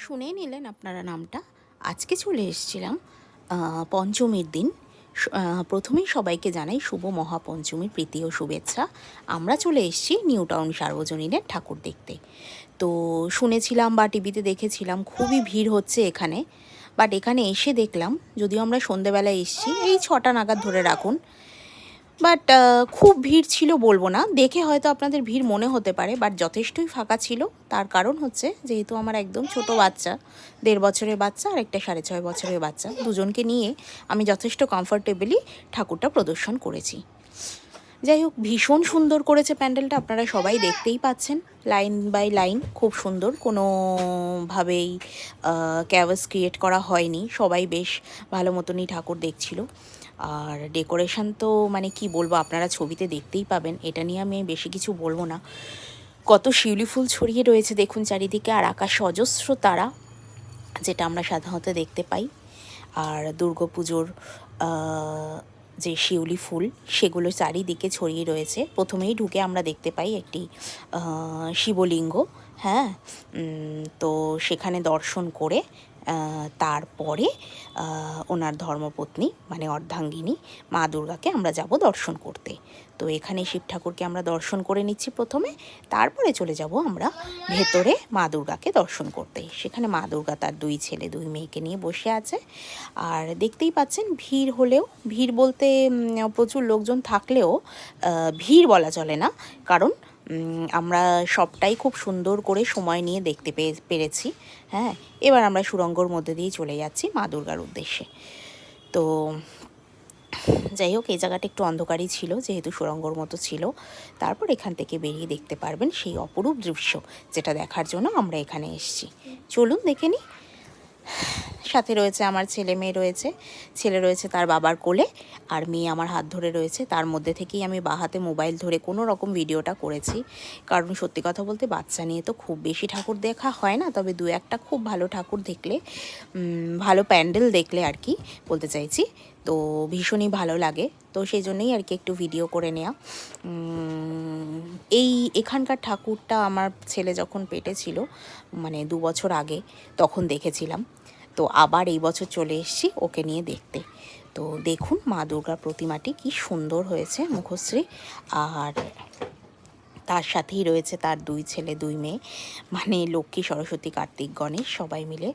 শুনেই নিলেন আপনারা নামটা। আজকে চলে এসেছিলাম পঞ্চমীর দিন। প্রথমেই সবাইকে জানাই শুভ মহাপঞ্চমীর প্রীতি ও শুভেচ্ছা। আমরা চলে এসেছি নিউ টাউন সার্বজনীনের ঠাকুর দেখতে। তো শুনেছিলাম বা টিভিতে দেখেছিলাম খুবই ভিড় হচ্ছে এখানে, বাট এখানে এসে দেখলাম, যদিও আমরা সন্ধেবেলায় এসেছি, এই 6টা নাগাদ ধরে রাখুন, বাট খুব ভিড় ছিল বলবো না। দেখে হয়তো আপনাদের ভিড় মনে হতে পারে, বাট যথেষ্টই ফাঁকা ছিল। তার কারণ হচ্ছে, যেহেতু আমার একদম ছোট বাচ্চা, 1.5 বছরের বাচ্চা আর একটা 6.5 বছরের বাচ্চা, দুজনকে নিয়ে আমি যথেষ্ট কমফর্টেবলি ঠাকুরটা প্রদর্শন করেছি। যাই হোক, ভীষণ সুন্দর করেছে প্যান্ডেলটা, আপনারা সবাই দেখতেই পাচ্ছেন। লাইন বাই লাইন খুব সুন্দর, কোনোভাবেই ক্যাভাস ক্রিয়েট করা হয়নি। সবাই বেশ ভালো মতনই ঠাকুর দেখছিল। আর ডেকোরেশন তো মানে কি বলবো, আপনারা ছবিতে দেখতেই পাবেন। এটা নিয়ে আমি বেশি কিছু বলবো না। কত শিউলি ফুল ছড়িয়ে রয়েছে দেখুন চারিদিকে, আর আকাশে অজস্র তারা, যেটা আমরা সাধারণত দেখতে পাই। আর দুর্গাপুজোর যে শিউলি ফুল, সেগুলো চারিদিকে ছড়িয়ে রয়েছে। প্রথমেই ঢুকে আমরা দেখতে পাই একটি শিবলিঙ্গ। হ্যাঁ, তো সেখানে দর্শন করে তারপরে ওনার ধর্মপত্নী মানে অর্ধাঙ্গিনী মা দুর্গাকে আমরা যাব দর্শন করতে। তো এখানে শিব ঠাকুরকে আমরা দর্শন করে নিচ্ছি প্রথমে, তারপরে চলে যাব আমরা ভেতরে মা দুর্গাকে দর্শন করতে। সেখানে মা দুর্গা তার 2 ছেলে 2 মেয়েকে নিয়ে বসে আছে। আর দেখতেই পাচ্ছেন, ভিড় হলেও, ভিড় বলতে প্রচুর লোকজন থাকলেও ভিড় বলা চলে না, কারণ আমরা সবটাই খুব সুন্দর করে সময় নিয়ে দেখতে পেরেছি। হ্যাঁ, এবার আমরা সুড়ঙ্গর মধ্যে দিয়ে চলে যাচ্ছি মা দুর্গার উদ্দেশ্যে। তো যাই হোক, এই জায়গাটা একটু অন্ধকারই ছিল, যেহেতু সুড়ঙ্গর মতো ছিল। তারপর এখান থেকে বেরিয়ে দেখতে পারবেন সেই অপরূপ দৃশ্য, যেটা দেখার জন্য আমরা এখানে এসেছি। চলুন দেখে নিই। সাথে রয়েছে আমার ছেলে মেয়ে রয়েছে। ছেলে রয়েছে তার বাবার কোলে, আর মেয়ে আমার হাত ধরে রয়েছে। তার মধ্যে থেকেই আমি বাঁ হাতে মোবাইল ধরে কোনো রকম ভিডিওটা করেছি, কারণ সত্যি কথা বলতে বাচ্চা নিয়ে তো খুব বেশি ঠাকুর দেখা হয় না, তবে 2-1টা খুব ভালো ঠাকুর দেখলে, ভালো প্যান্ডেল দেখলে আর কি বলতে চাইছি, তো ভীষণই ভালো লাগে। তো সেই জন্যই আর কি একটু ভিডিও করে নেওয়া। এখানকার ঠাকুরটা আমার ছেলে যখন পেটে ছিল, মানে 2 বছর আগে, তখন দেখেছিলাম। তো আবার এই বছর চলে এসেছি ওকে নিয়ে দেখতে। তো দেখুন মা দুর্গার প্রতিমাটি কি সুন্দর হয়েছে, মুখশ্রী। আর তার সাথেই রয়েছে তার 2 ছেলে 2 মেয়ে, মানে লক্ষ্মী, সরস্বতী, কার্তিক, গণেশ সবাই মিলে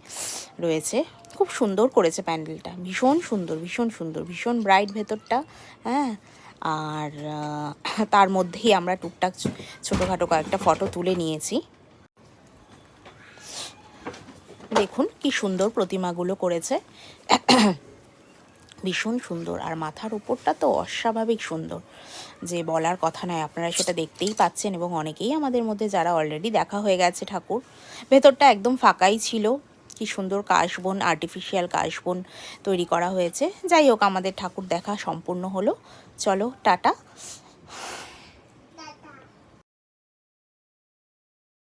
রয়েছে। খুব সুন্দর করেছে প্যান্ডেলটা, ভীষণ সুন্দর, ভীষণ সুন্দর, ভীষণ ব্রাইট ভেতরটা। হ্যাঁ, আর তার মধ্যেই আমরা টুকটাক ছোটোখাটো কয়েকটা ফটো তুলে নিয়েছি। দেখুন কি সুন্দর প্রতিমাগুলো করেছে, ভীষণ সুন্দর। আর মাথার উপরটা তো অস্বাভাবিক সুন্দর, যে বলার কথা নয়। আপনারা সেটা দেখতেই পাচ্ছেন, এবং অনেকেই আমাদের মধ্যে যারা অলরেডি দেখা হয়ে গেছে ঠাকুর। ভেতরটা একদম ফাঁকাই ছিল। কি সুন্দর কাশবন, আর্টিফিশিয়াল কাশবন তৈরি করা হয়েছে। যাই হোক, আমাদের ঠাকুর দেখা সম্পূর্ণ হলো। চলো টাটা।